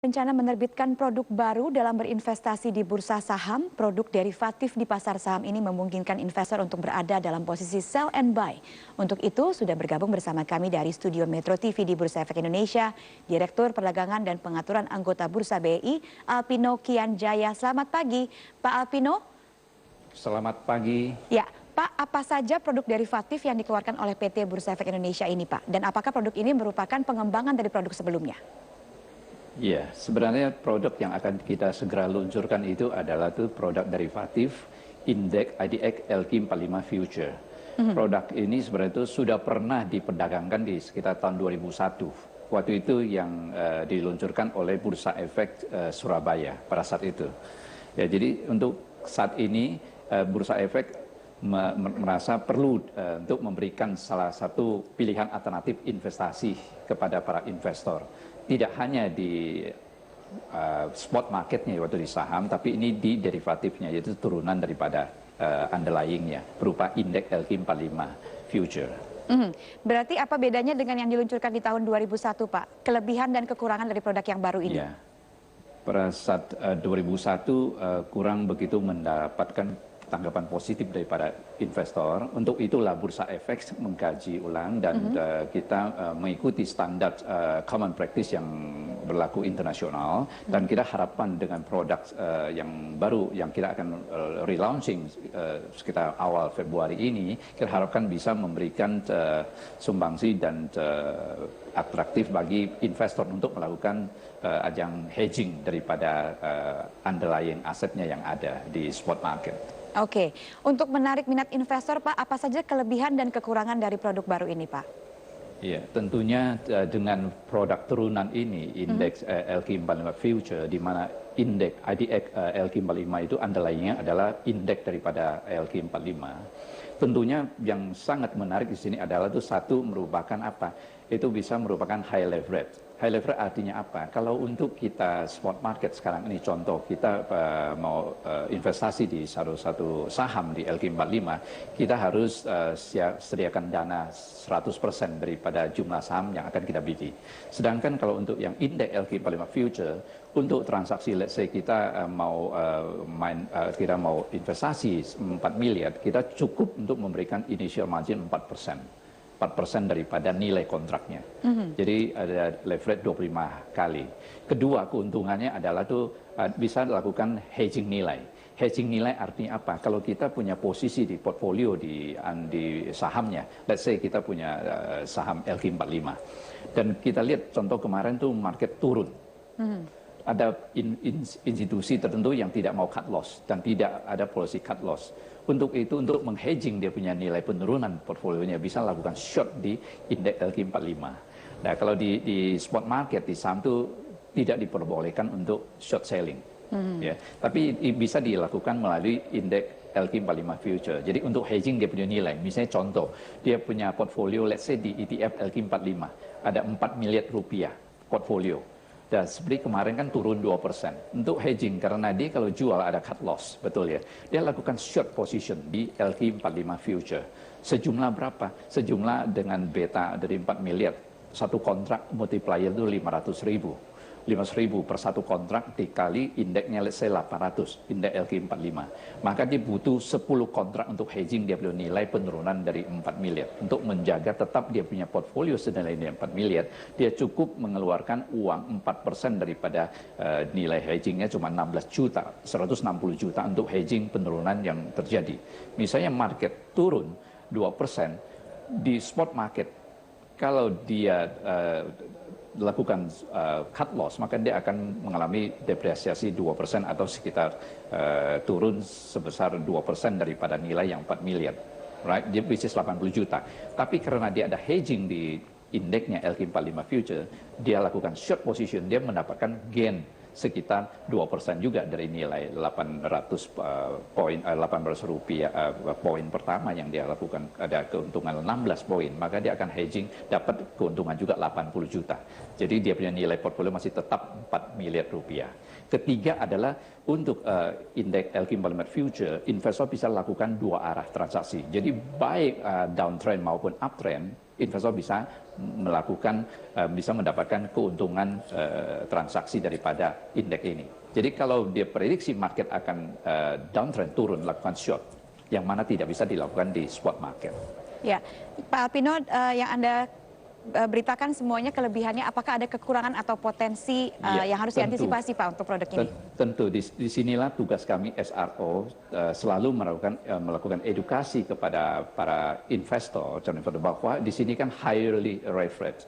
Rencana menerbitkan produk baru dalam berinvestasi di bursa saham, produk derivatif di pasar saham ini memungkinkan investor untuk berada dalam posisi sell and buy. Untuk itu sudah bergabung bersama kami dari studio Metro TV di Bursa Efek Indonesia, Direktur Perdagangan dan Pengaturan Anggota Bursa BI, Alpino Kianjaya. Selamat pagi, Pak Alpino. Selamat pagi. Ya, Pak, apa saja produk derivatif yang dikeluarkan oleh PT Bursa Efek Indonesia ini, Pak? Dan apakah produk ini merupakan pengembangan dari produk sebelumnya? Ya, sebenarnya produk yang akan kita segera luncurkan itu adalah produk derivatif indeks IDX LQ45 Future. Produk ini sebenarnya itu sudah pernah diperdagangkan di sekitar tahun 2001. Waktu itu yang diluncurkan oleh Bursa Efek Surabaya pada saat itu. Ya, jadi untuk saat ini Bursa Efek merasa perlu untuk memberikan salah satu pilihan alternatif investasi kepada para investor. Tidak hanya di spot marketnya waktu di saham, tapi ini di derivatifnya, yaitu turunan daripada underlyingnya berupa indeks LQ45 Future. Berarti apa bedanya dengan yang diluncurkan di tahun 2001, Pak? Kelebihan dan kekurangan dari produk yang baru ini? Ya. Pada saat 2001 kurang begitu mendapatkan tanggapan positif daripada investor. Untuk itulah Bursa Efek mengkaji ulang dan kita mengikuti standar common practice yang berlaku internasional, dan kita harapkan dengan produk yang baru yang kita akan relaunching sekitar awal Februari ini, kita harapkan bisa memberikan sumbangsi dan atraktif bagi investor untuk melakukan ajang hedging daripada underlying asetnya yang ada di spot market. Oke, untuk menarik minat investor, Pak, apa saja kelebihan dan kekurangan dari produk baru ini, Pak? Iya, tentunya dengan produk turunan ini, indeks LQ45 Future, di mana indeks IDX LQ45 itu underlyingnya adalah indeks daripada LQ45. Tentunya yang sangat menarik di sini adalah satu merupakan apa? Itu bisa merupakan high leverage. High leverage artinya apa? Kalau untuk kita spot market sekarang ini, contoh kita mau investasi di satu saham di LQ45, kita harus sediakan dana 100% daripada jumlah saham yang akan kita beli. Sedangkan kalau untuk yang indeks LQ45 Future, untuk transaksi, let's say kita mau investasi 4 miliar, kita cukup untuk memberikan initial margin 4%. 4% daripada nilai kontraknya. Jadi ada leverage 25 kali. Kedua, keuntungannya adalah bisa dilakukan hedging nilai. Hedging nilai artinya apa? Kalau kita punya posisi di portfolio di sahamnya, let's say kita punya saham LQ45, dan kita lihat contoh kemarin market turun. Ada institusi tertentu yang tidak mau cut loss dan tidak ada polisi cut loss. Untuk itu, untuk menghedging dia punya nilai penurunan portfolionya, bisa lakukan short di indeks LQ45. Nah, kalau di spot market, di saham tidak diperbolehkan untuk short selling. Ya. Tapi bisa dilakukan melalui indeks LQ45 Future. Jadi untuk hedging dia punya nilai. Misalnya contoh, dia punya portfolio, let's say di ETF LQ45, ada 4 miliar rupiah portfolio. Dan seperti kemarin kan turun 2%. Untuk hedging, karena dia kalau jual ada cut loss, betul ya. Dia lakukan short position di LQ45 Future. Sejumlah berapa? Sejumlah dengan beta dari 4 miliar. Satu kontrak multiplier itu 500.000. 500.000 per satu kontrak dikali indeksnya let's say 800, indeks LQ45. Maka dia butuh 10 kontrak untuk hedging dia punya nilai penurunan dari 4 miliar. Untuk menjaga tetap dia punya portfolio senilai 4 miliar, dia cukup mengeluarkan uang 4% daripada nilai hedgingnya cuma 16 juta, 160 juta untuk hedging penurunan yang terjadi. Misalnya market turun 2% di spot market, kalau dia lakukan cut loss, maka dia akan mengalami depresiasi 2% atau sekitar turun sebesar 2% daripada nilai yang 4 miliar. Right? Dia bisnis 80 juta. Tapi karena dia ada hedging di indeksnya LQ45 Future, dia lakukan short position, dia mendapatkan gain sekitar 2% juga dari nilai 800 rupiah poin pertama yang dia lakukan, ada keuntungan 16 poin, maka dia akan hedging dapat keuntungan juga 80 juta. Jadi dia punya nilai portfolio masih tetap 4 miliar rupiah. Ketiga adalah untuk indeks LQ45 Future, investor bisa lakukan dua arah transaksi. Jadi baik downtrend maupun uptrend, investor bisa melakukan bisa mendapatkan keuntungan transaksi daripada indeks ini. Jadi kalau dia prediksi market akan downtrend turun, lakukan short, yang mana tidak bisa dilakukan di spot market. Ya, Pak Alpino, yang Anda beritakan semuanya kelebihannya, apakah ada kekurangan atau potensi yang harus diantisipasi Pak untuk produk ini? Tentu, disinilah tugas kami SRO selalu melakukan edukasi kepada para investor bahwa di sini kan highly leveraged,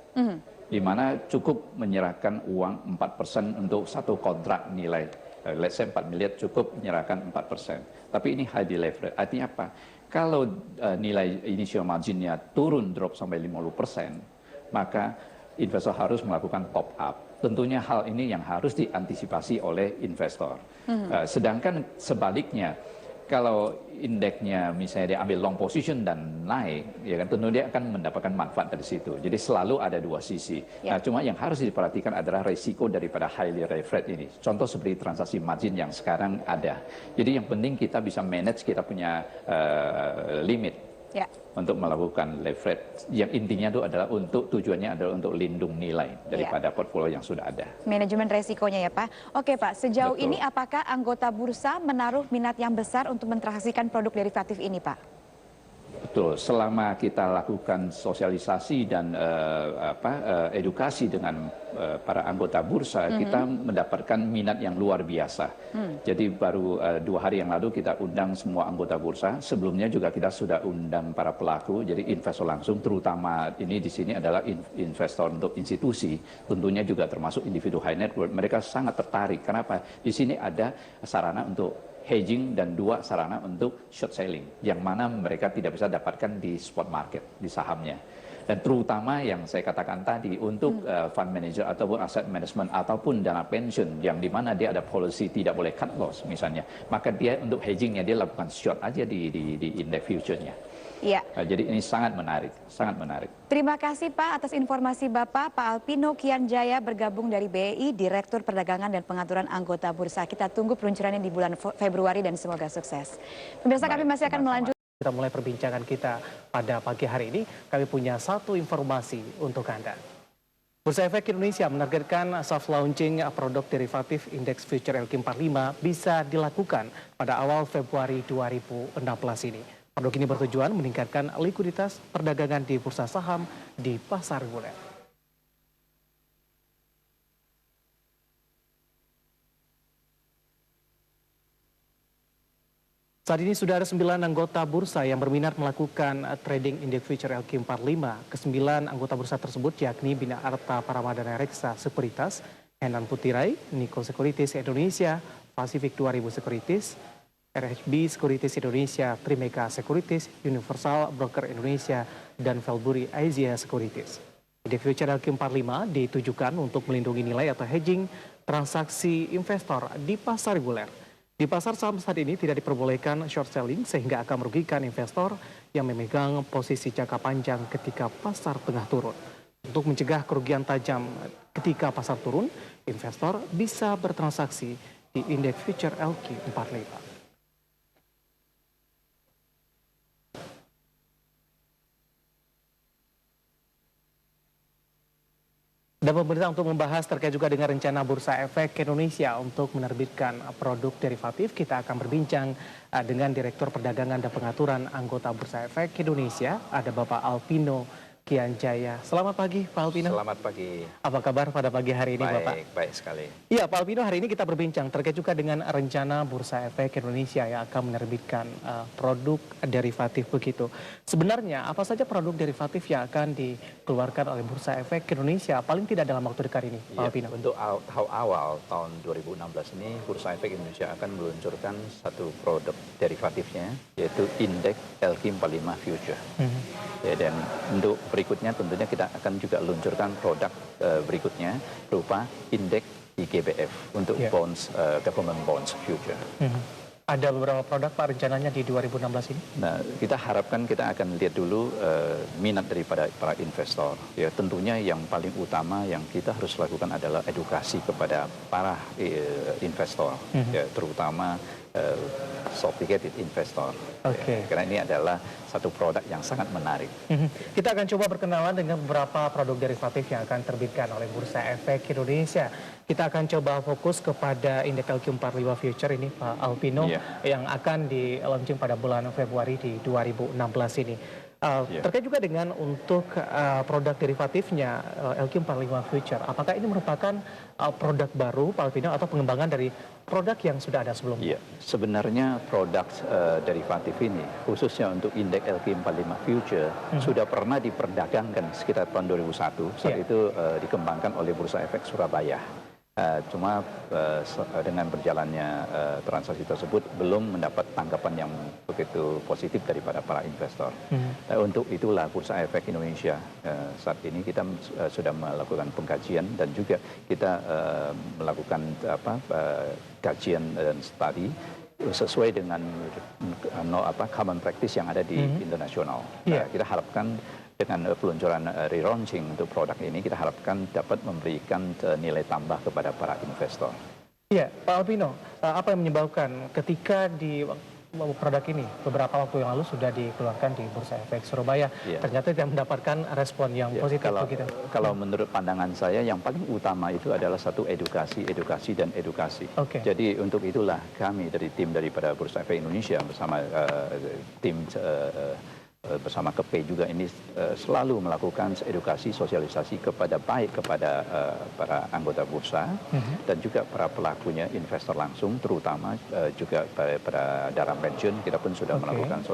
di mana cukup menyerahkan uang 4% untuk satu kontrak nilai, let's say 4 miliar cukup menyerahkan 4%. Tapi ini highly leveraged, artinya apa? Kalau nilai initial marginnya turun drop sampai 50%, maka investor harus melakukan top up. Tentunya hal ini yang harus diantisipasi oleh investor. Sedangkan sebaliknya, kalau indeksnya misalnya dia ambil long position dan naik, ya kan tentu dia akan mendapatkan manfaat dari situ. Jadi selalu ada dua sisi. Nah, cuma yang harus diperhatikan adalah resiko daripada highly leveraged ini. Contoh seperti transaksi margin yang sekarang ada. Jadi yang penting kita bisa manage, kita punya limit. Untuk melakukan leverage, yang intinya itu adalah tujuannya adalah untuk lindung nilai daripada portfolio yang sudah ada. Manajemen resikonya ya Pak. Oke Pak, sejauh ini apakah anggota bursa menaruh minat yang besar untuk mentransaksikan produk derivatif ini Pak? Betul, selama kita lakukan sosialisasi dan edukasi dengan para anggota bursa, kita mendapatkan minat yang luar biasa. Jadi baru 2 hari yang lalu kita undang semua anggota bursa. Sebelumnya juga kita sudah undang para pelaku, jadi investor langsung, terutama ini di sini adalah investor untuk institusi, tentunya juga termasuk individu high net worth. Mereka sangat tertarik. Kenapa? Di sini ada sarana untuk hedging dan 2 sarana untuk short selling, yang mana mereka tidak bisa dapatkan di spot market, di sahamnya. Dan terutama yang saya katakan tadi, untuk fund manager ataupun asset management ataupun dana pensiun, yang dimana dia ada policy tidak boleh cut loss misalnya, maka dia untuk hedgingnya dia lakukan short aja di index future-nya. Iya. Jadi ini sangat menarik, sangat menarik. Terima kasih Pak atas informasi Bapak. Pak Alpino Kianjaya bergabung dari BEI, Direktur Perdagangan dan Pengaturan Anggota Bursa. Kita tunggu peluncurannya di bulan Februari dan semoga sukses. Pemirsa, kami masih akan melanjutkan. Kita mulai perbincangan kita pada pagi hari ini. Kami punya satu informasi untuk Anda. Bursa Efek Indonesia menargetkan soft launching produk derivatif indeks future LQ45 bisa dilakukan pada awal Februari 2016 ini. Produk ini bertujuan meningkatkan likuiditas perdagangan di bursa saham di pasar reguler. Saat ini sudah ada 9 anggota bursa yang berminat melakukan trading indeks future LQ45. Ke-9 anggota bursa tersebut yakni Bina Arta Paramadana Reksa Sekuritas, Henan Putirai, Niko Sekuritis Indonesia, Pacific 2000 Sekuritis, RHB Sekuritis Indonesia, Trimega Sekuritis, Universal Broker Indonesia, dan Felbury Asia Sekuritis. Indeks future LQ45 ditujukan untuk melindungi nilai atau hedging transaksi investor di pasar reguler. Di pasar saham saat ini tidak diperbolehkan short selling sehingga akan merugikan investor yang memegang posisi jangka panjang ketika pasar tengah turun. Untuk mencegah kerugian tajam ketika pasar turun, investor bisa bertransaksi di indeks future LQ45. Dan pemerintah untuk membahas terkait juga dengan rencana Bursa Efek Indonesia untuk menerbitkan produk derivatif, kita akan berbincang dengan Direktur Perdagangan dan Pengaturan Anggota Bursa Efek Indonesia, ada Bapak Alpino Kianjaya. Selamat pagi Pak Alpino. Selamat pagi. Apa kabar pada pagi hari ini Bapak? Baik sekali. Iya Pak Alpino, hari ini kita berbincang terkait juga dengan rencana Bursa Efek Indonesia yang akan menerbitkan produk derivatif begitu. Sebenarnya apa saja produk derivatif yang akan dikeluarkan oleh Bursa Efek Indonesia paling tidak dalam waktu dekat ini Pak Alpino? Untuk awal tahun 2016 ini Bursa Efek Indonesia akan meluncurkan satu produk derivatifnya, yaitu indeks LQ45 Future. Ya, dan untuk berikutnya tentunya kita akan juga luncurkan produk berikutnya berupa indeks IGBF untuk bonds, government bonds future. Ada beberapa produk Pak rencananya di 2016 ini? Nah, kita harapkan kita akan lihat dulu minat daripada para investor. Ya, tentunya yang paling utama yang kita harus lakukan adalah edukasi kepada para investor, ya, terutama sophisticated investor. Oke. Karena ini adalah satu produk yang sangat menarik. Kita akan coba berkenalan dengan beberapa produk derivatif yang akan terbitkan oleh Bursa Efek Indonesia. Kita akan coba fokus kepada indeks LQ45 Future ini, Pak Alpino, yang akan di-launching pada bulan Februari di 2016 ini. Terkait juga dengan untuk produk derivatifnya LQ45 Future, apakah ini merupakan produk baru, Pak Alpino, atau pengembangan dari produk yang sudah ada sebelumnya? Iya, sebenarnya produk derivatif ini, khususnya untuk indeks LQ45 Future, sudah pernah diperdagangkan sekitar tahun 2001. Saat itu dikembangkan oleh Bursa Efek Surabaya. Cuma dengan berjalannya transaksi tersebut belum mendapat tanggapan yang begitu positif daripada para investor. Untuk itulah Bursa Efek Indonesia saat ini kita sudah melakukan pengkajian dan juga kita melakukan kajian dan studi sesuai dengan common practice yang ada di internasional. Kita harapkan dengan peluncuran relaunching untuk produk ini, kita harapkan dapat memberikan nilai tambah kepada para investor. Iya, Pak Alpino, apa yang menyebabkan ketika di produk ini beberapa waktu yang lalu sudah dikeluarkan di Bursa Efek Surabaya, ternyata tidak mendapatkan respon yang positif begitu? Kalau menurut pandangan saya, yang paling utama itu adalah satu edukasi, dan edukasi. Jadi untuk itulah kami dari tim daripada Bursa Efek Indonesia bersama tim bersama KP juga ini selalu melakukan edukasi sosialisasi kepada para anggota bursa dan juga para pelakunya investor langsung, terutama juga pada dalam pensiun kita pun sudah melakukan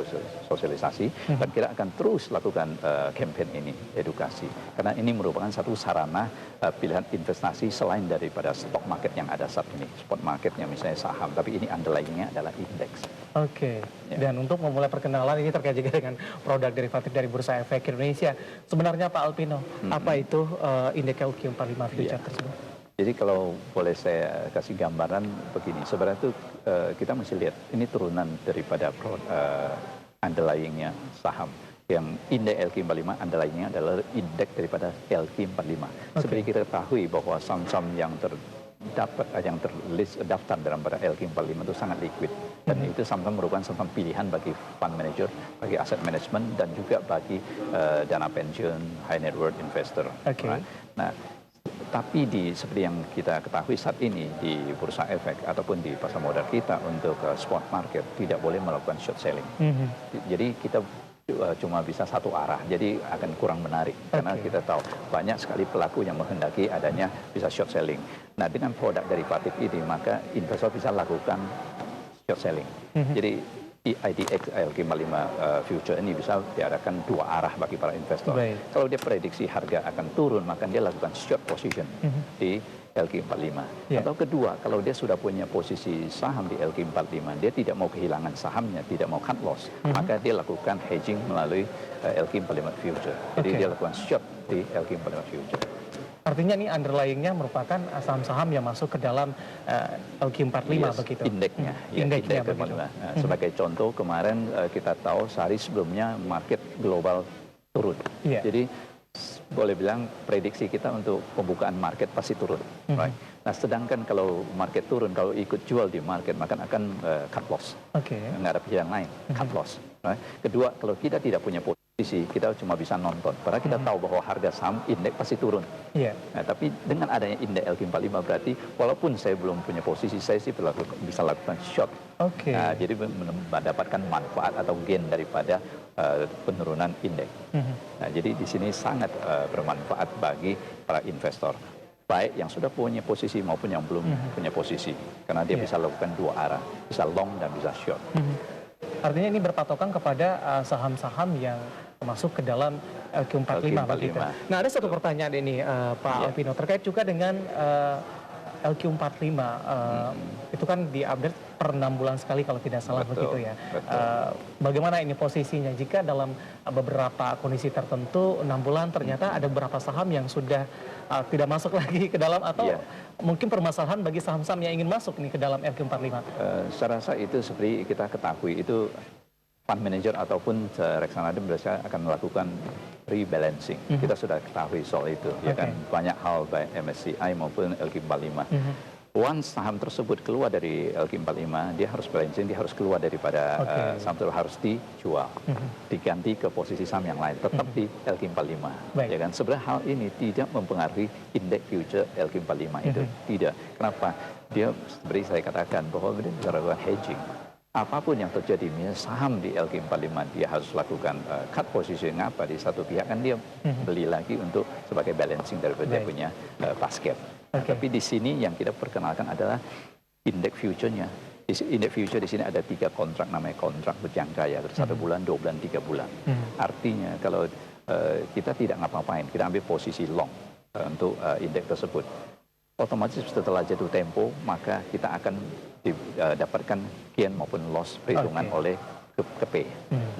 sosialisasi dan kita akan terus lakukan campaign ini, edukasi, karena ini merupakan satu sarana pilihan investasi selain daripada stock market yang ada saat ini, spot marketnya misalnya saham, tapi ini underlyingnya adalah indeks. Dan untuk memulai perkenalan ini terkait juga dengan produk derivatif dari Bursa Efek Indonesia. Sebenarnya Pak Alpino, apa itu indeks LQ45 Future tersebut? Jadi kalau boleh saya kasih gambaran begini, sebenarnya itu kita mesti lihat ini turunan daripada underlyingnya saham. Yang indeks LQ45 underlyingnya adalah indeks daripada LQ45. Seperti kita ketahui bahwa saham-saham yang terlist daftar dalam pada LQ45 itu sangat liquid dan itu saham-saham merupakan saham pilihan bagi fund manager, bagi asset management dan juga bagi dana pensiun, high net worth investor. Nah, tapi seperti yang kita ketahui saat ini di Bursa Efek ataupun di pasar modal kita untuk spot market tidak boleh melakukan short selling. Jadi kita cuma bisa satu arah, jadi akan kurang menarik karena kita tahu banyak sekali pelaku yang menghendaki adanya bisa short selling. Nah, dengan produk derivatif ini maka investor bisa lakukan short selling. Jadi IDX LQ45 Future ini bisa diadakan dua arah bagi para investor. Kalau dia prediksi harga akan turun, maka dia lakukan short position di LQ45. Atau kedua, kalau dia sudah punya posisi saham di LQ45, dia tidak mau kehilangan sahamnya, tidak mau cut loss, maka dia lakukan hedging melalui LQ45 Future. Jadi dia lakukan short di LQ45 Future. Artinya ini underlyingnya merupakan saham-saham yang masuk ke dalam LQ45 begitu? Indeksnya. Indeksnya begitu. Sebagai contoh, kemarin kita tahu sehari sebelumnya market global turun. Jadi boleh bilang prediksi kita untuk pembukaan market pasti turun. Nah, sedangkan kalau market turun, kalau ikut jual di market, maka akan cut loss. Nggak ada pilihan lain, cut loss. Kedua, kalau kita tidak punya posisi, kita cuma bisa nonton. Padahal kita tahu bahwa harga saham indeks pasti turun. Nah, tapi dengan adanya indeks LQ45 berarti walaupun saya belum punya posisi, saya sih bisa lakukan short. Nah, jadi mendapatkan manfaat atau gain daripada penurunan indeks. Nah, jadi di sini sangat bermanfaat bagi para investor, baik yang sudah punya posisi maupun yang belum punya posisi, karena dia bisa lakukan dua arah, bisa long dan bisa short. Artinya ini berpatokan kepada saham-saham yang masuk ke dalam LQ45 begitu. Nah, ada satu pertanyaan ini Pak Alpino terkait juga dengan LQ45 itu kan diupdate per 6 bulan sekali kalau tidak salah begitu ya. Bagaimana ini posisinya jika dalam beberapa kondisi tertentu 6 bulan ternyata ada beberapa saham yang sudah tidak masuk lagi ke dalam atau mungkin permasalahan bagi saham-saham yang ingin masuk nih ke dalam LQ45? Saya rasa itu seperti kita ketahui itu fund manager ataupun reksadana biasanya akan melakukan rebalancing. Kita sudah ketahui soal itu, ya kan banyak hal baik MSCI maupun LQ45. Once saham tersebut keluar dari LQ45, dia harus balancing, dia harus keluar daripada saham tersebut, harus dijual, diganti ke posisi saham yang lain, tetap di LQ45. Ya kan? Sebenarnya hal ini tidak mempengaruhi indeks future LQ45 itu, tidak. Kenapa? Dia seperti saya katakan bahwa dia bisa lakukan hedging. Apapun yang terjadi, misalnya saham di LQ45 dia harus lakukan cut position apa di satu pihak, kan dia beli lagi untuk sebagai balancing daripada dia punya basket. Tapi di sini yang kita perkenalkan adalah indeks future-nya. Indeks future di sini ada 3 kontrak, namanya kontrak berjangka ya, 1 bulan, 2 bulan, 3 bulan. Artinya kalau kita tidak ngapa-ngapain, kita ambil posisi long untuk indeks tersebut, otomatis setelah jatuh tempo maka kita akan dapatkan gain maupun loss perhitungan oleh KP.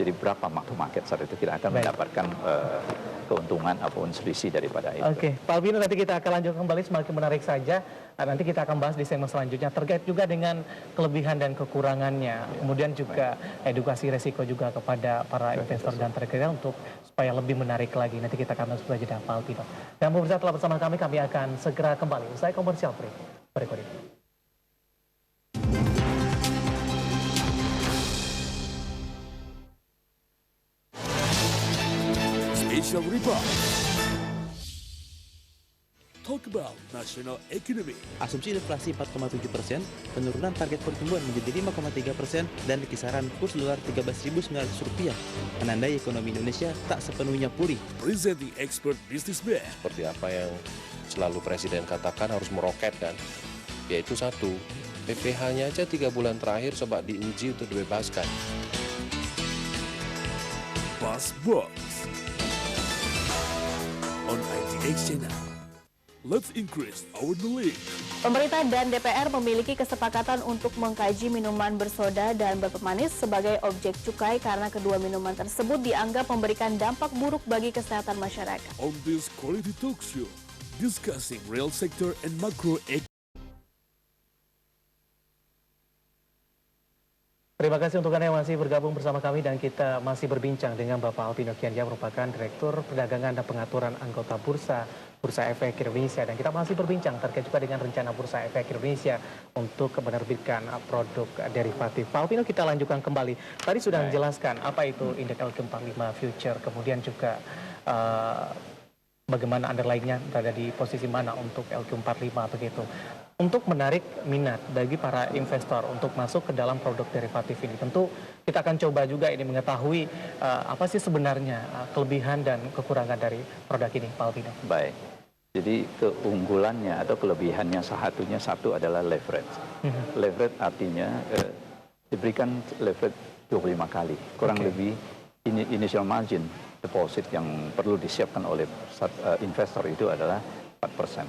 Jadi berapa mark to market saat itu kita akan mendapatkan keuntungan ataupun selisih daripada itu. Oke, Pak Albino, nanti kita akan lanjut kembali, semakin menarik saja. Nanti kita akan bahas di segmen selanjutnya terkait juga dengan kelebihan dan kekurangannya. Kemudian juga edukasi resiko juga kepada para investor dan trader untuk supaya lebih menarik lagi. Nanti kita akan langsung saja dengan Pak Albino. Dan pemirsa telah bersama kami akan segera kembali usai komersial berikut ini. Special Report. Talk about national economy. Asumsi inflasi 4,7%, penurunan target pertumbuhan menjadi 5,3% dan kisaran kurs dolar Rp13.900, menandai ekonomi Indonesia tak sepenuhnya pulih. Presenting expert businessman. Seperti apa yang selalu Presiden katakan harus meroket kan, yaitu satu, PPh-nya aja 3 bulan terakhir coba diuji untuk dibebaskan. Buzz Box on ITX Channel. Let's increase our knowledge. Pemerintah dan DPR memiliki kesepakatan untuk mengkaji minuman bersoda dan berpemanis sebagai objek cukai karena kedua minuman tersebut dianggap memberikan dampak buruk bagi kesehatan masyarakat. On this quality talk show, discussing real sector and macro economy. Terima kasih untuk Anda yang masih bergabung bersama kami dan kita masih berbincang dengan Bapak Albino Kianja, merupakan Direktur Perdagangan dan Pengaturan Anggota Bursa Efek Indonesia, dan kita masih berbincang terkait juga dengan rencana Bursa Efek Indonesia untuk menerbitkan produk derivatif. Pak Albino, kita lanjutkan kembali. Tadi sudah menjelaskan apa itu indeks LQ45 future, kemudian juga bagaimana underlying-nya berada di posisi mana untuk LQ45 begitu. Untuk menarik minat bagi para investor untuk masuk ke dalam produk derivatif ini, tentu kita akan coba juga ini mengetahui apa sih sebenarnya kelebihan dan kekurangan dari produk ini, Pak Albino. Baik, jadi keunggulannya atau kelebihannya satu adalah leverage. Leverage artinya diberikan leverage 25 kali, kurang lebih initial margin deposit yang perlu disiapkan oleh investor itu adalah 4%.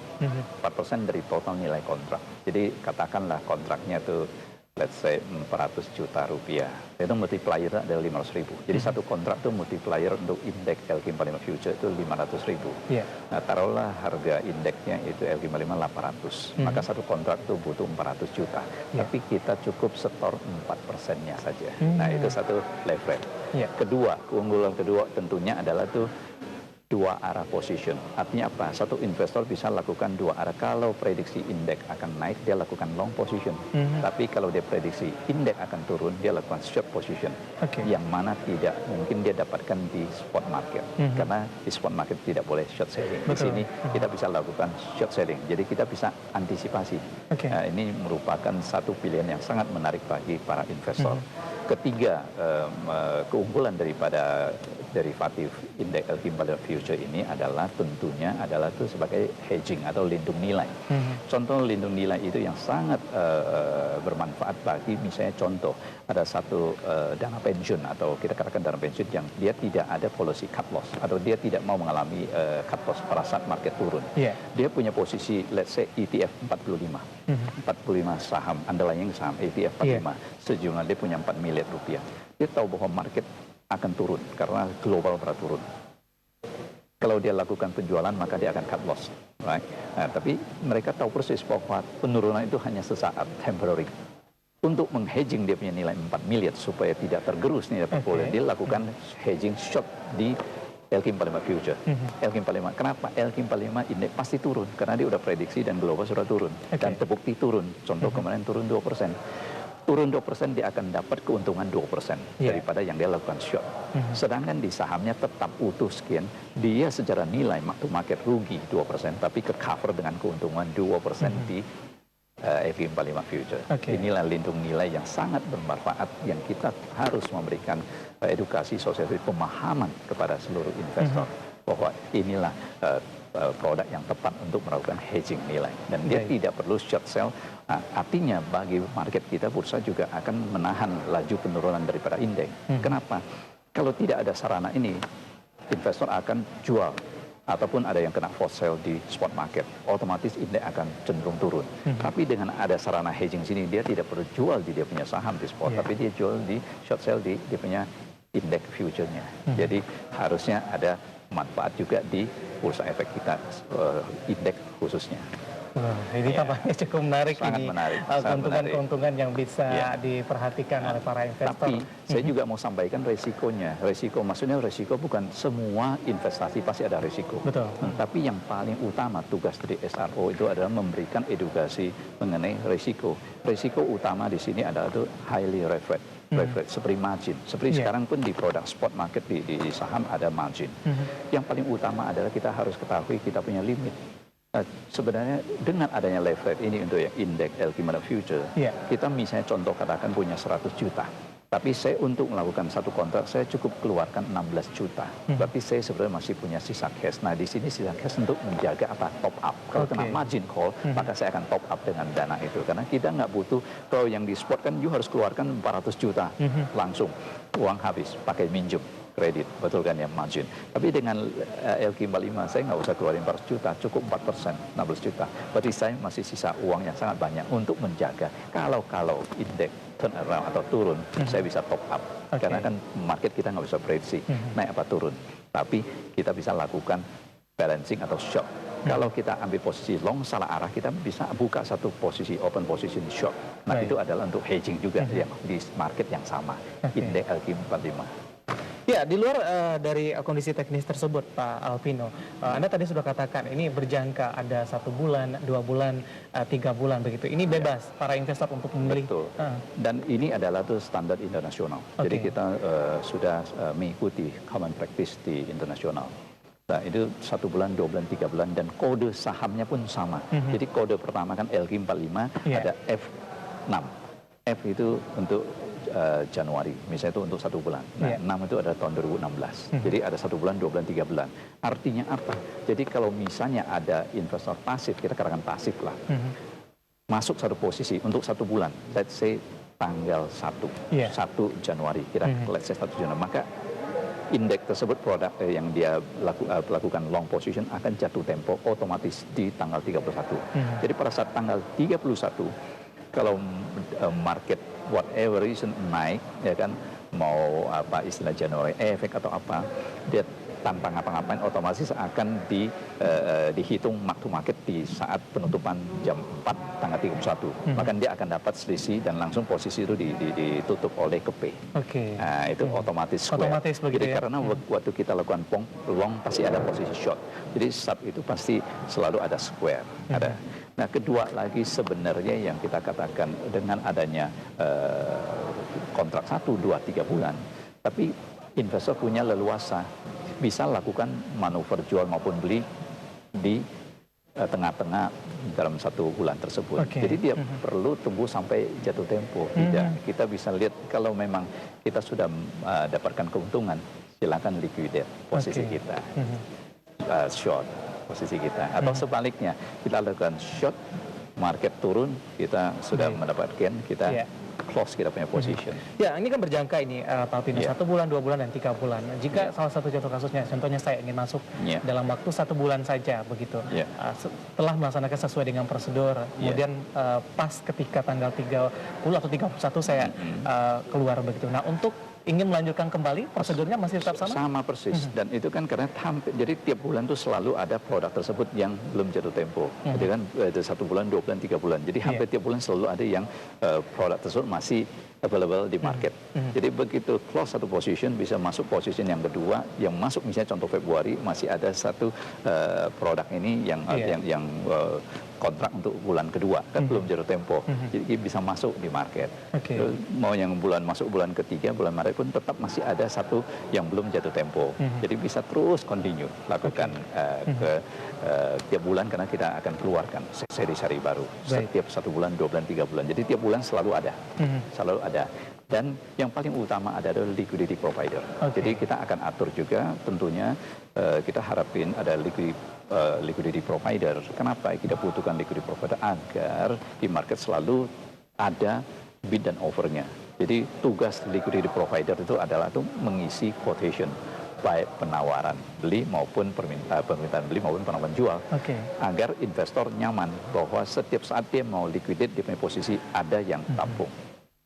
4% dari total nilai kontrak. Jadi katakanlah kontraknya itu let's say 400 juta rupiah. Itu multiplier adalah 500.000. Jadi satu kontrak itu multiplier untuk indeks LQ45 future itu 500.000. Nah, taruhlah harga indeksnya itu LQ45 800. Maka satu kontrak itu butuh 400 juta. Tapi kita cukup setor 4%-nya saja. Nah, itu satu leverage. Kedua, keunggulan kedua tentunya adalah tuh dua arah position. Artinya apa? Satu investor bisa lakukan dua arah. Kalau prediksi indeks akan naik, dia lakukan long position. Tapi kalau dia prediksi indeks akan turun, dia lakukan short position. Yang mana tidak mungkin dia dapatkan di spot market. Karena di spot market tidak boleh short selling. Di sini kita bisa lakukan short selling. Jadi kita bisa antisipasi. Nah, ini merupakan satu pilihan yang sangat menarik bagi para investor. Ketiga, keunggulan daripada derivatif indeks LQ45 future ini adalah tentunya adalah itu sebagai hedging atau lindung nilai. Contoh lindung nilai itu yang sangat bermanfaat bagi misalnya contoh ada satu dana pensiun atau kita katakan dana pensiun yang dia tidak ada policy cut loss atau dia tidak mau mengalami cut loss pada saat market turun. Dia punya posisi let's say ETF 45. 45 saham, underlying saham ETF 45 sejumlah dia punya 4 miliar rupiah. Dia tahu bahwa market akan turun karena global pada turun. Kalau dia lakukan penjualan maka dia akan cut loss, right? Nah, tapi mereka tahu persis bahwa penurunan itu hanya sesaat, temporary. Untuk menghedging dia punya nilai 4 miliar supaya tidak tergerus nilai portfolio, dia lakukan hedging short di LQ45 future. LQ45, kenapa? LQ45 indeks pasti turun karena dia udah prediksi dan global sudah turun dan terbukti turun. Contoh kemarin turun 2%. Turun 2% dia akan dapat keuntungan 2% daripada yang dia lakukan short. Sedangkan di sahamnya tetap utuh sekian, dia secara nilai market rugi 2%, tapi ke cover dengan keuntungan 2% di LQ45 future. Inilah lindung nilai yang sangat bermanfaat yang kita harus memberikan edukasi sosialisasi pemahaman kepada seluruh investor bahwa inilah produk yang tepat untuk melakukan hedging nilai dan dia tidak perlu short sell. Artinya bagi market kita bursa juga akan menahan laju penurunan daripada indeks. Kenapa? Kalau tidak ada sarana ini, investor akan jual ataupun ada yang kena force sell di spot market, otomatis indeks akan cenderung turun. Tapi dengan ada sarana hedging sini, dia tidak perlu jual di dia punya saham di spot, tapi dia jual di short sell di dia punya indeks future-nya. Jadi harusnya ada manfaat juga di bursa efek kita, indeks khususnya. Ini tampaknya cukup menarik. Sangat ini menarik. keuntungan-keuntungan yang bisa diperhatikan oleh para investor. Tapi saya juga mau sampaikan resikonya. Resiko maksudnya resiko bukan semua investasi pasti ada resiko. Betul. Tapi yang paling utama tugas dari SRO itu adalah memberikan edukasi mengenai resiko. Resiko utama di sini adalah itu highly leveraged. Seperti margin. Seperti sekarang pun di produk spot market di saham ada margin. Yang paling utama adalah kita harus ketahui kita punya limit. Sebenarnya dengan adanya leverage ini untuk yang indeks LQ45 future, kita misalnya contoh katakan punya 100 juta. Tapi saya untuk melakukan satu kontrak, saya cukup keluarkan 16 juta. Berarti saya sebenarnya masih punya sisa cash. Nah, di sini sisa cash untuk menjaga apa? Top up. Kalau kena margin call, maka saya akan top up dengan dana itu. Karena kita nggak butuh, kalau yang di spot kan you harus keluarkan 400 juta langsung. Uang habis, pakai minjem kredit, betul kan ya, margin. Tapi dengan LQ45 saya nggak usah keluarin 400 juta, cukup 4%, 16 juta. Berarti saya masih sisa uang yang sangat banyak untuk menjaga. Kalau indeks turn around atau turun, saya bisa top up. Karena kan market kita nggak bisa prediksi naik apa turun. Tapi kita bisa lakukan balancing atau short. Kalau kita ambil posisi long salah arah, kita bisa buka satu posisi open position short. Nah, itu adalah untuk hedging juga yang di market yang sama, indeks LQ45. Ya, di luar dari kondisi teknis tersebut, Pak Alvino, Anda tadi sudah katakan ini berjangka ada 1 bulan, 2 bulan, 3 bulan begitu. Ini bebas para investor untuk memilih. Betul. Dan ini adalah tuh standar internasional. Jadi kita sudah mengikuti common practice di internasional. Nah, itu 1 bulan, 2 bulan, 3 bulan, dan kode sahamnya pun sama. Jadi kode pertama kan LQ45 ada F6. F itu untuk Januari, misalnya itu untuk 1 bulan. Nah, 6 itu adalah tahun 2016. Jadi ada 1 bulan, 2 bulan, 3 bulan. Artinya apa? Jadi kalau misalnya ada investor pasif, kita katakan pasif lah, masuk satu posisi untuk 1 bulan, let's say tanggal 1 Januari, kita let's say 1 Januari, maka indeks tersebut produk yang dia lakukan long position akan jatuh tempo otomatis di tanggal 31. Jadi pada saat tanggal 31, kalau market whatever reason naik, ya kan, mau apa istilah January efek atau apa, dia tanpa ngapa-ngapain otomatis akan dihitung mark to market di saat penutupan jam 4 tanggal 31. Maka dia akan dapat selisih dan langsung posisi itu ditutup oleh KP. Nah, itu otomatis square. Otomatis begitu. Jadi karena waktu kita lakukan long pasti ada posisi short. Jadi saat itu pasti selalu ada square. Ada. Nah, kedua lagi sebenarnya yang kita katakan dengan adanya kontrak 1, 2, 3 bulan, tapi investor punya leluasa bisa lakukan manuver jual maupun beli di tengah-tengah dalam 1 bulan tersebut. Jadi dia perlu tunggu sampai jatuh tempo. Tidak, kita bisa lihat kalau memang kita sudah dapatkan keuntungan, silakan liquidate posisi kita, short posisi kita, atau sebaliknya kita lakukan short, market turun, kita sudah mendapatkan, kita close kita punya position. Ya, ini kan berjangka ini Pak Alvino, 1 bulan, 2 bulan, dan 3 bulan. Jika salah satu contoh kasusnya, contohnya saya ingin masuk dalam waktu 1 bulan saja begitu, setelah melaksanakan sesuai dengan prosedur, kemudian pas ketika tanggal 30 atau 31 saya keluar begitu. Nah, untuk ingin melanjutkan kembali, prosedurnya masih tetap sama? Sama persis. Dan itu kan karena jadi tiap bulan tuh selalu ada produk tersebut yang belum jatuh tempo. Jadi kan 1 bulan, 2 bulan, 3 bulan. Jadi hampir tiap bulan selalu ada yang produk tersebut masih available di market. Jadi begitu close satu position, bisa masuk position yang kedua, yang masuk misalnya contoh Februari masih ada satu produk ini yang kontrak untuk bulan kedua, kan belum jatuh tempo, jadi bisa masuk di market. Mau yang masuk bulan ketiga, bulan Maret pun tetap masih ada satu yang belum jatuh tempo. Jadi bisa terus continue lakukan ke tiap bulan, karena kita akan keluarkan seri-seri baru setiap 1 bulan, 2 bulan, 3 bulan. Jadi tiap bulan selalu ada, selalu ada. Dan yang paling utama adalah liquidity provider. Jadi kita akan atur juga tentunya, kita harapin ada liquidity provider. Kenapa kita butuhkan liquidity provider? Agar di market selalu ada bid dan offernya. Jadi tugas liquidity provider itu adalah mengisi quotation, baik penawaran beli maupun permintaan beli maupun penawaran jual, agar investor nyaman bahwa setiap saat dia mau liquidate, dia punya posisi ada yang tampung.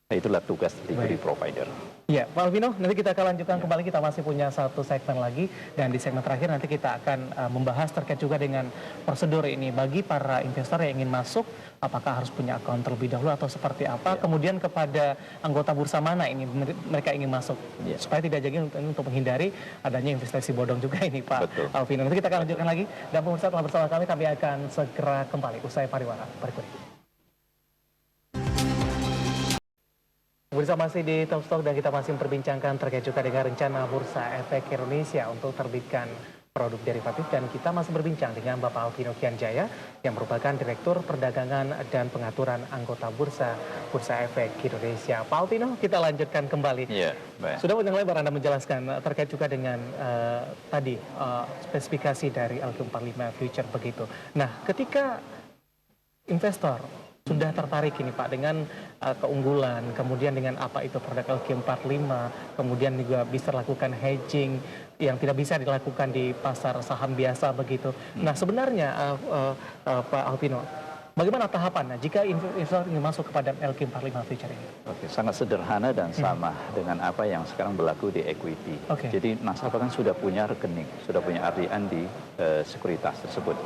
Nah, itulah tugas liquidity provider. Ya, Pak Alvino, nanti kita akan lanjutkan kembali. Kita masih punya satu segmen lagi, dan di segmen terakhir nanti kita akan membahas terkait juga dengan prosedur ini bagi para investor yang ingin masuk. Apakah harus punya account terlebih dahulu atau seperti apa? Kemudian kepada anggota bursa mana ini mereka ingin masuk, supaya tidak jadi untuk menghindari adanya investasi bodong juga ini, Pak Alvino. Nanti kita akan lanjutkan lagi. Dan pemirsa, telah bersama kami akan segera kembali usai pariwara berikut ini. Bersama masih di Top Stock, dan kita masih memperbincangkan terkait juga dengan rencana Bursa Efek Indonesia untuk terbitkan produk derivatif, dan kita masih berbincang dengan Bapak Alvino Kianjaya yang merupakan Direktur Perdagangan dan Pengaturan Anggota Bursa Efek Indonesia. Pak Alvino, kita lanjutkan kembali. Baik. Sudah panjang lebar Anda menjelaskan terkait juga dengan tadi spesifikasi dari LQ45 Future begitu. Nah, ketika investor sudah tertarik ini Pak dengan keunggulan, kemudian dengan apa itu produk LQ45, kemudian juga bisa lakukan hedging yang tidak bisa dilakukan di pasar saham biasa begitu. Nah, sebenarnya Pak Alvino, bagaimana tahapannya jika investor ingin masuk kepada LQ45 Future ini? Sangat sederhana dan sama dengan apa yang sekarang berlaku di equity. Jadi nasabah kan sudah punya rekening, sudah punya RDN di sekuritas tersebut.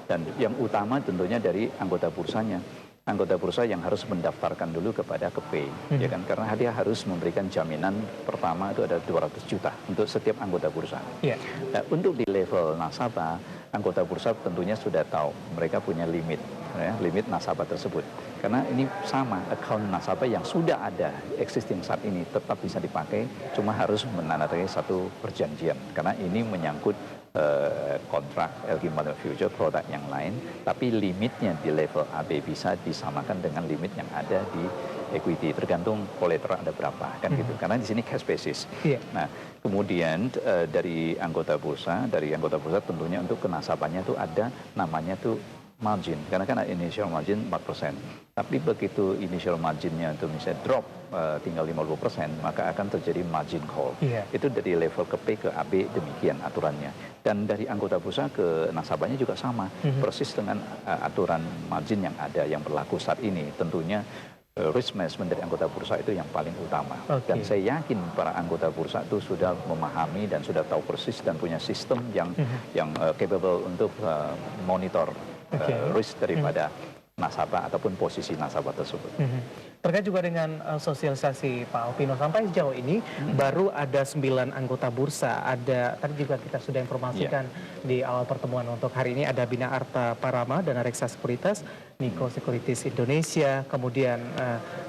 Dan yang utama tentunya dari anggota bursanya. Anggota bursa yang harus mendaftarkan dulu kepada KPI, ya kan, karena dia harus memberikan jaminan pertama itu ada 200 juta untuk setiap anggota bursa. Nah, untuk di level nasabah, anggota bursa tentunya sudah tahu mereka punya limit, limit nasabah tersebut. Karena ini sama, account nasabah yang sudah ada existing saat ini tetap bisa dipakai, cuma harus menandatangani satu perjanjian, karena ini menyangkut kontrak LQ45 Future produk yang lain, tapi limitnya di level AB bisa disamakan dengan limit yang ada di equity, tergantung kolateral ada berapa, kan gitu. Karena di sini cash basis. Nah, kemudian dari anggota bursa tentunya untuk kenasabahnya itu ada namanya tuh margin, karena kan initial margin 4%. Tapi begitu initial marginnya itu misalnya drop tinggal 50%, maka akan terjadi margin call. Itu dari level ke P ke AB demikian aturannya. Dan dari anggota bursa ke nasabahnya juga sama, persis dengan aturan margin yang ada, yang berlaku saat ini. Tentunya risk management dari anggota bursa itu yang paling utama. Dan saya yakin para anggota bursa itu sudah memahami dan sudah tahu persis dan punya sistem yang capable untuk monitor risk daripada nasabah ataupun posisi nasabah tersebut. Terkait juga dengan sosialisasi Pak Alvino, sampai sejauh ini baru ada 9 anggota bursa. Ada, tadi juga kita sudah informasikan di awal pertemuan untuk hari ini, ada Bina Arta Parama dan Reksa Sekuritas, Niko Securities Indonesia, kemudian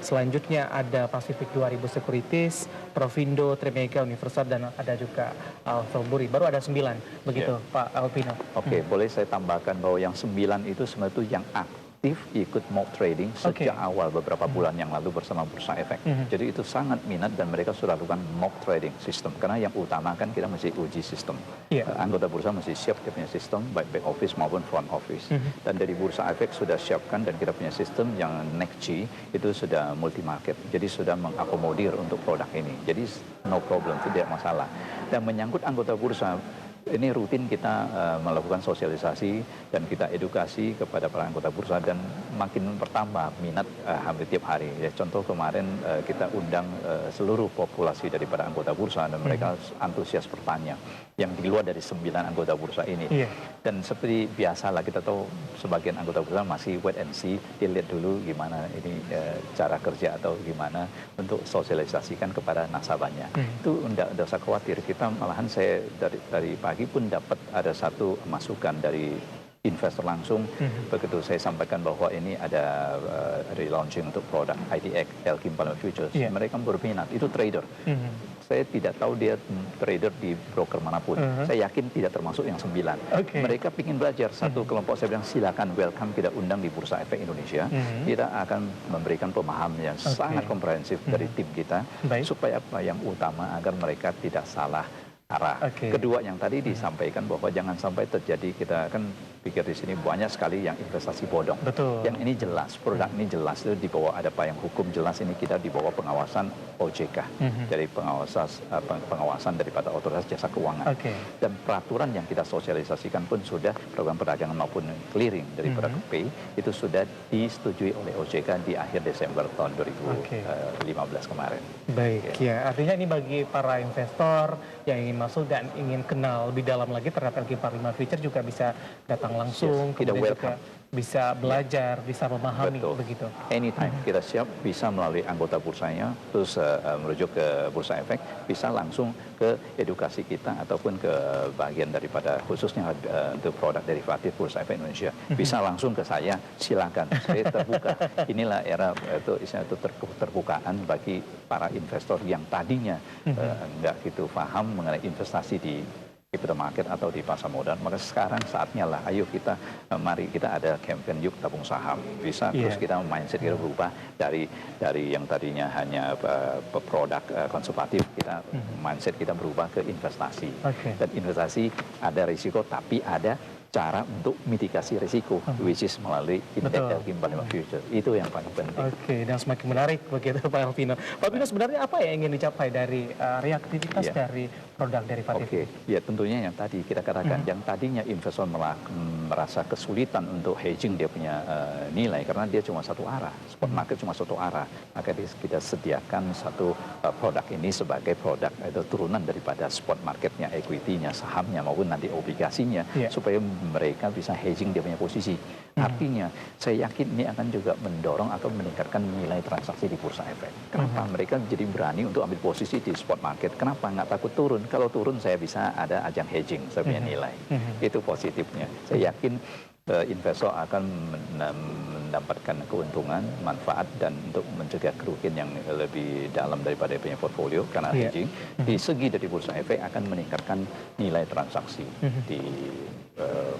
selanjutnya ada Pacific 2000 Securities, Provindo, Trimega, Universal, dan ada juga Alphaburi. Baru ada 9, begitu Pak Alvino. Boleh saya tambahkan bahwa yang 9 itu sebenarnya itu yang aktif ikut mock trading sejak awal beberapa bulan yang lalu bersama Bursa Efek. Jadi itu sangat minat dan mereka sudah lakukan mock trading sistem. Karena yang utama kan kita mesti uji sistem. Anggota bursa mesti siap dia punya sistem baik back office maupun front office. Dan dari Bursa Efek sudah siapkan dan kita punya sistem yang NextG itu sudah multi market. Jadi sudah mengakomodir untuk produk ini. Jadi no problem, tidak masalah. Dan menyangkut anggota bursa, Ini rutin kita melakukan sosialisasi dan kita edukasi kepada para anggota bursa dan makin bertambah minat hampir tiap hari. Ya, contoh kemarin kita undang seluruh populasi daripada anggota bursa dan mereka antusias bertanya yang di luar dari 9 anggota bursa ini. Dan seperti biasalah kita tahu sebagian anggota bursa masih wait and see, dilihat dulu gimana ini cara kerja atau gimana untuk sosialisasikan kepada nasabahnya. Itu tidak usah khawatir, kita malahan saya dari pagi pun dapat ada satu masukan dari investor langsung. Begitu saya sampaikan bahwa ini ada relaunching untuk produk IDX Elkim Palema Futures, mereka berminat, itu trader. Saya tidak tahu dia trader di broker manapun. Saya yakin tidak termasuk yang 9. Mereka ingin belajar. Satu kelompok saya bilang silakan, welcome, kita undang di Bursa Efek Indonesia. Kita akan memberikan pemahaman yang sangat komprehensif dari tim kita supaya apa yang utama agar mereka tidak salah arah. Kedua yang tadi disampaikan bahwa jangan sampai terjadi, kita kan pikir di sini banyak sekali yang investasi bodong. Yang ini jelas, produk ini jelas, itu di bawah ada payung hukum jelas, ini kita di bawah pengawasan OJK, dari pengawasan daripada Otoritas Jasa Keuangan. Dan peraturan yang kita sosialisasikan pun sudah, program perdagangan maupun clearing daripada KPI itu sudah disetujui oleh OJK di akhir Desember tahun 2015 kemarin. Baik, ya artinya ini bagi para investor yang ingin masuk dan ingin kenal lebih dalam lagi terhadap LQ45 Future juga bisa datang langsung, kemudian juga bisa belajar, bisa memahami begitu. Anytime kita siap, bisa melalui anggota bursanya, terus merujuk ke Bursa Efek, bisa langsung ke edukasi kita ataupun ke bagian daripada khususnya untuk produk derivatif Bursa Efek Indonesia. Bisa langsung ke saya, silakan. Saya terbuka. Inilah era itu terbukaan bagi para investor yang tadinya nggak gitu paham mengenai investasi di capital market atau di pasar modal, maka sekarang saatnya lah, ayo kita, mari kita ada campaign yuk tabung saham, bisa terus kita mindset kita berubah dari yang tadinya hanya produk konservatif, kita mindset kita berubah ke investasi. Dan investasi ada risiko tapi ada cara untuk mitigasi risiko, which is melalui indeks Elkim45 Future. Itu yang paling penting. Dan semakin menarik begitu Pak Alvino. Pak Alvino, sebenarnya apa yang ingin dicapai dari reaktivitas dari produk derivatif? Ya tentunya yang tadi kita katakan, yang tadinya investor merasa kesulitan untuk hedging dia punya nilai karena dia cuma satu arah, spot market cuma satu arah, maka kita sediakan satu produk ini sebagai produk itu turunan daripada spot marketnya, equity-nya, sahamnya maupun nanti obligasinya, supaya mereka bisa hedging dia punya posisi. Artinya, saya yakin ini akan juga mendorong atau meningkatkan nilai transaksi di Bursa Efek. Kenapa? Mereka jadi berani untuk ambil posisi di spot market. Kenapa? Nggak takut turun. Kalau turun saya bisa ada ajang hedging, saya punya nilai. Itu positifnya. Saya yakin investor akan mendapatkan keuntungan, manfaat, dan untuk mencegah kerugian yang lebih dalam daripada punya portfolio karena hedging. Di segi dari Bursa Efek akan meningkatkan nilai transaksi di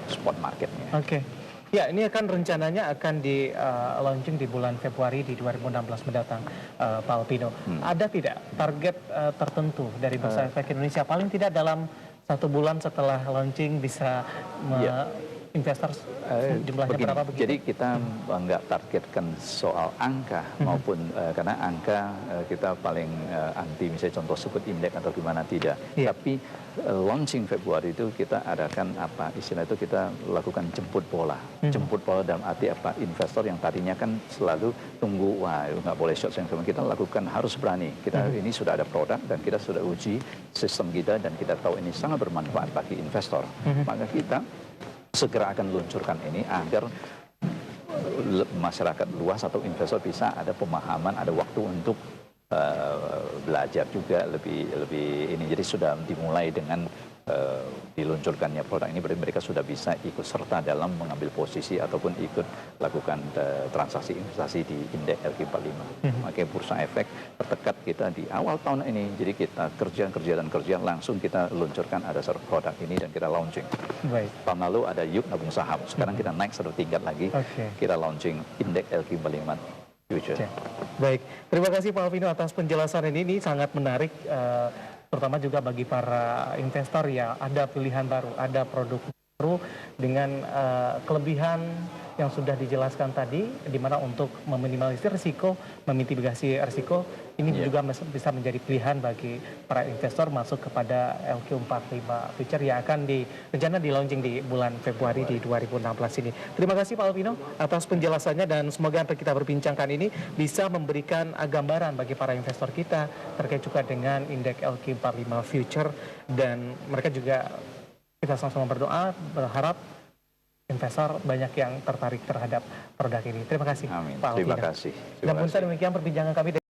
spot marketnya. Ya, ini akan rencananya akan di launching di bulan Februari di 2016 mendatang, Pak Alvino. Ada tidak target tertentu dari Bursa Efek Indonesia paling tidak dalam 1 bulan setelah launching bisa investor jumlahnya berapa begitu? Jadi kita nggak targetkan soal angka maupun karena angka kita paling anti, misalnya contoh sebut indeks atau gimana, tidak. Tapi launching Februari itu kita adakan apa istilah itu, kita lakukan jemput bola. Jemput bola dalam arti apa? Investor yang tadinya kan selalu tunggu, wah nggak boleh short yang kita lakukan, harus berani. Kita ini sudah ada produk dan kita sudah uji sistem kita dan kita tahu ini sangat bermanfaat bagi investor. Maka kita segera akan luncurkan ini agar masyarakat luas atau investor bisa ada pemahaman, ada waktu untuk belajar juga lebih ini. Jadi sudah dimulai dengan diluncurkannya produk ini, berarti mereka sudah bisa ikut serta dalam mengambil posisi ataupun ikut lakukan transaksi investasi di indeks LQ45. Makanya Bursa Efek terdekat kita di awal tahun ini, jadi kita kerja langsung kita luncurkan ada satu produk ini dan kita launching. Tahun lalu ada yuk nabung saham, sekarang kita naik satu tingkat lagi, kita launching indeks LQ45 Future. Baik, terima kasih Pak Alvino atas penjelasan ini sangat menarik. Terutama juga bagi para investor ya, ada pilihan baru, ada produk baru dengan kelebihan yang sudah dijelaskan tadi, di mana untuk meminimalisir risiko, memitigasi risiko, ini juga bisa menjadi pilihan bagi para investor masuk kepada LQ45 Future yang akan rencana di launching di bulan Februari di 2016 ini. Terima kasih Pak Alvino atas penjelasannya, dan semoga apa yang kita berbincangkan ini bisa memberikan gambaran bagi para investor kita terkait juga dengan indeks LQ45 Future, dan mereka juga, kita sama-sama berdoa, berharap investor banyak yang tertarik terhadap produk ini. Terima kasih Amin. Pak Alvino. Terima kasih. Dan pemirsa, demikian perbincangan kami.